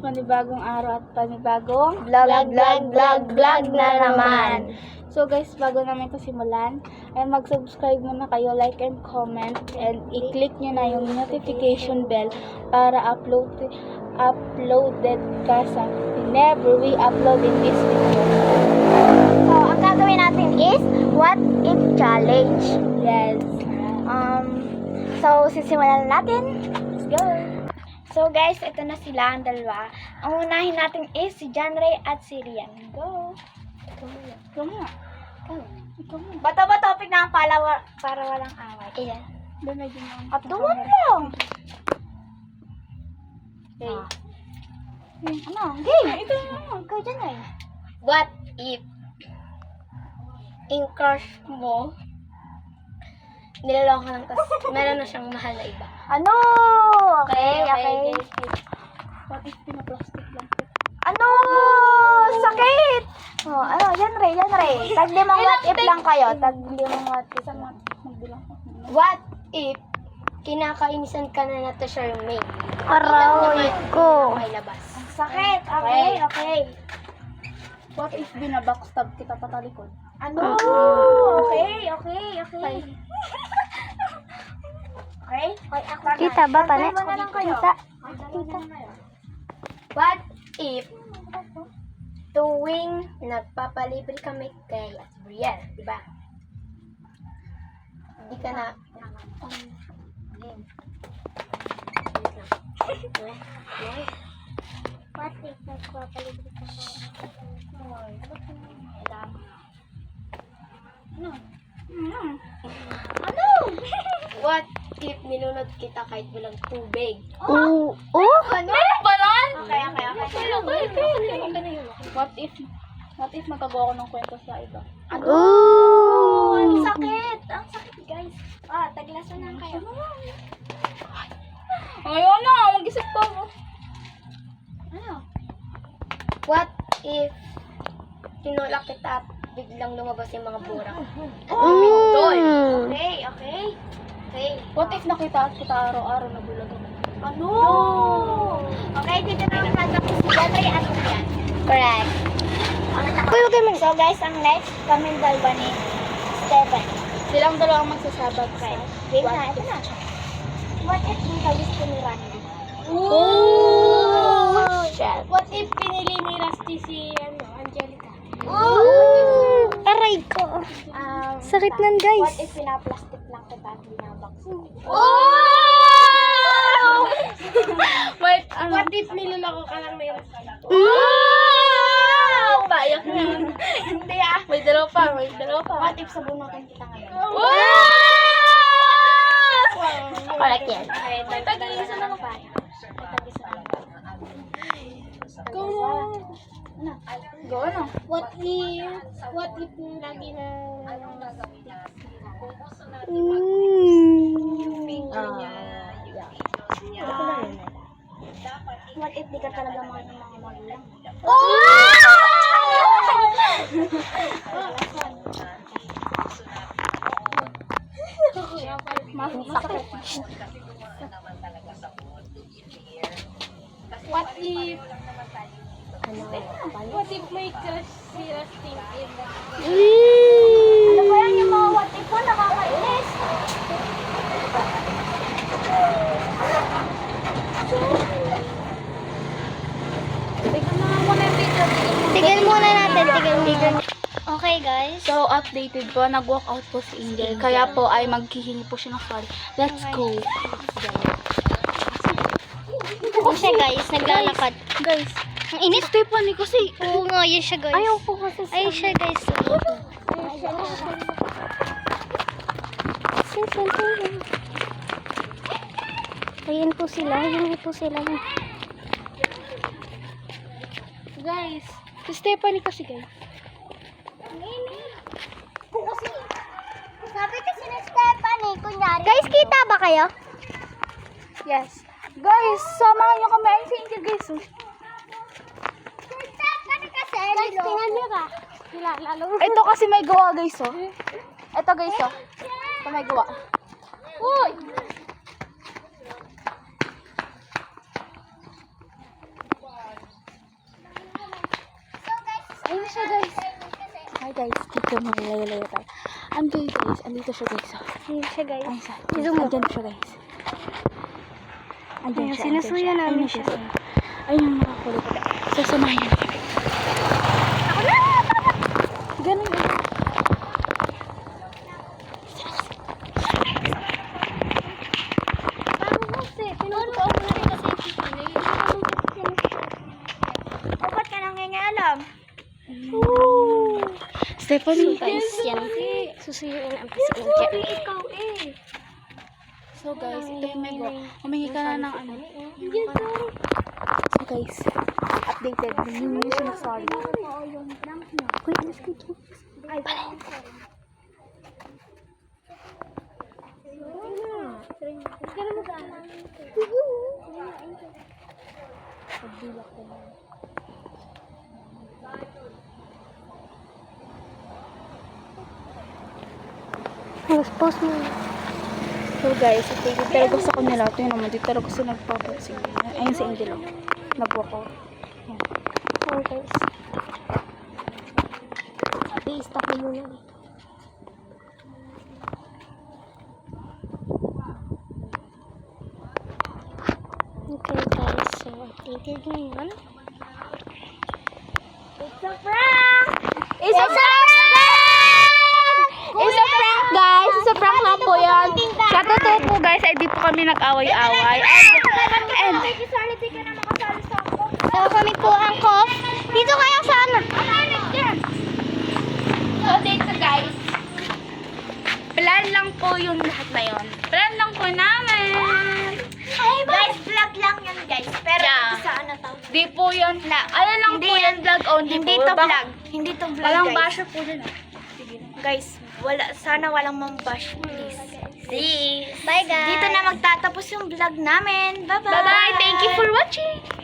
panibagong araw at panibagong Vlog na naman. So guys, bago namin ito simulan, ay mag-subscribe muna kayo, like and comment, and i-click nyo na yung notification bell para uploaded ka sa whenever we upload in this video. So, ang gagawin natin is What If Challenge. Yes. So, sisimulan natin. Let's go. So guys, ito na sila ang dalawa. Ang unahin natin is si John Ray at si Rian. Go! Ikaw nga. Ikaw nga. Bato ba topic na ang para walang away? Ayan. Doon medyo na. At doon lang! Okay. Ano? Game! Ito na. Ikaw John Ray. What if in crush mo niloloko lang tapos meron na siyang mahal na iba? Ano? Okay. What if pinaplastic lang? Ano? Sakit! Oh, ano? Yan Ray. Tag-limang what if lang kayo. Tag-limang what if. Magbilang ko. What if kinakainisan ka na na to siya yung main? Aray ko. May labas. Sakit! Okay. What if binabackstab kita patalikod? Ano? Okay. Okay, ako na. Kita ba, pane? Tagdalawa na lang kayo. Kita. What if tuwing nagpapalibre kami kay Brian, di ba? Hindi ka na What if nagpapalibre kami? Ano? What if nilunod kita kahit walang tubig? Oh? Ano? Ba nun? Okay. What if magagawa ko ng kwento sa iba? Ooh. Ang sakit guys. Taglasan lang kayo. Ayun na, mag-isip ko. Ano? What if tinulak kita at biglang lumabas yung mga burak? Okay. What if nakita kita araw-araw na bulag ako? Ano? Okay, dito na yung natapos si Jeffrey at Rian. Correct. So guys, ang next, kami dalawa ni Stephen. Silang dalawa ang magsasabag. Okay. Game na, ito na. What if yung gusto ni Randy? Oh! Shit. What if pinili ni Rusty si Angelica? Aray ko. Sakit nun, guys. What if pinaplastic lang kita at binabox? Wait, What if niloloko ka lang may Rusty? Bayak na. Hindi May dalawa pa. What if sabunutan kita ngayon? Correct yan. May tag-isa na lang pa. Go na. What if lagi na What if di ka talaga mahal ng mga magulang? Masakit. What if may crush si Rusty? Ano ba yan yung mga what if mo? Nakakainis. Tigil muna natin. Tigil. Okay, guys. So, updated po. Nag-walk out po si Angel. Kaya po ay maghihingi po siya ng sorry. Let's go. Ito siya, guys. Naglalakad. Guys, Ang init. Stephanie kasi. Oo nga, yun siya, guys. Ayaw po kasi sa... Ayun siya, guys. Ayan po sila. Guys, si Stephanie kasi guys. Sabi kasi ni Stephanie, kunyari. Guys, kita ba kayo? Yes. Guys, samahan niyo kami. Ayun si Angel guys. Stephanie kasi, guys, tingnan niyo ka. Ito kasi may gawa guys oh. Ito guys oh. Ito may gawa. Uy! siya guys. Hi guys, dito malayo-layo tayo. Andito guys, andito siya guys. Ayun siya, guys. Ay, sa. Zoom mo. Andyan siya guys. Andyan Ayun, siya. sinusuya namin siya. Ayun yung nakakulit. Sasamahin niyo. Ako na! Ganun yun. Ba't ka nangingialam? Stephanie. Guys, yan. Susuyuin ang pising dyan. Ikaw eh. So guys, ito yung may go. Humingi ka na ng ano. So guys, updated. Hindi siya nag-sorry. Kuy, alis ko ito. Post mo. So guys, ito talaga sa kanila. Ito yun naman, dito talaga sa nagpapatsing. Ayun si Angelo. Nag-walk out. Yan. Oh, guys. I-stop mo muna dito. Okay, guys. So, updated ngayon. It's a prank! It's a prank! It's a prank, guys! It's a prank lang po yan. Sa totoo po, guys, ay di po kami nag-away-away. And, Sality ka na makasali sa ako. So, kami po ang cough. Dito kayo sana. so dito, guys. Plan lang po yung lahat na yun. Plan lang po namin. Guys, vlog lang yan guys. Pero Yeah. sa ano to? Di po yun. Ano lang po yan, vlog only Hindi po. to vlog. Hindi to vlog Walang guys. basher po dun. Guys, sana walang mambash please. Bye, guys. Dito na magtatapos yung vlog namin. Bye-bye. Bye-bye. Thank you for watching.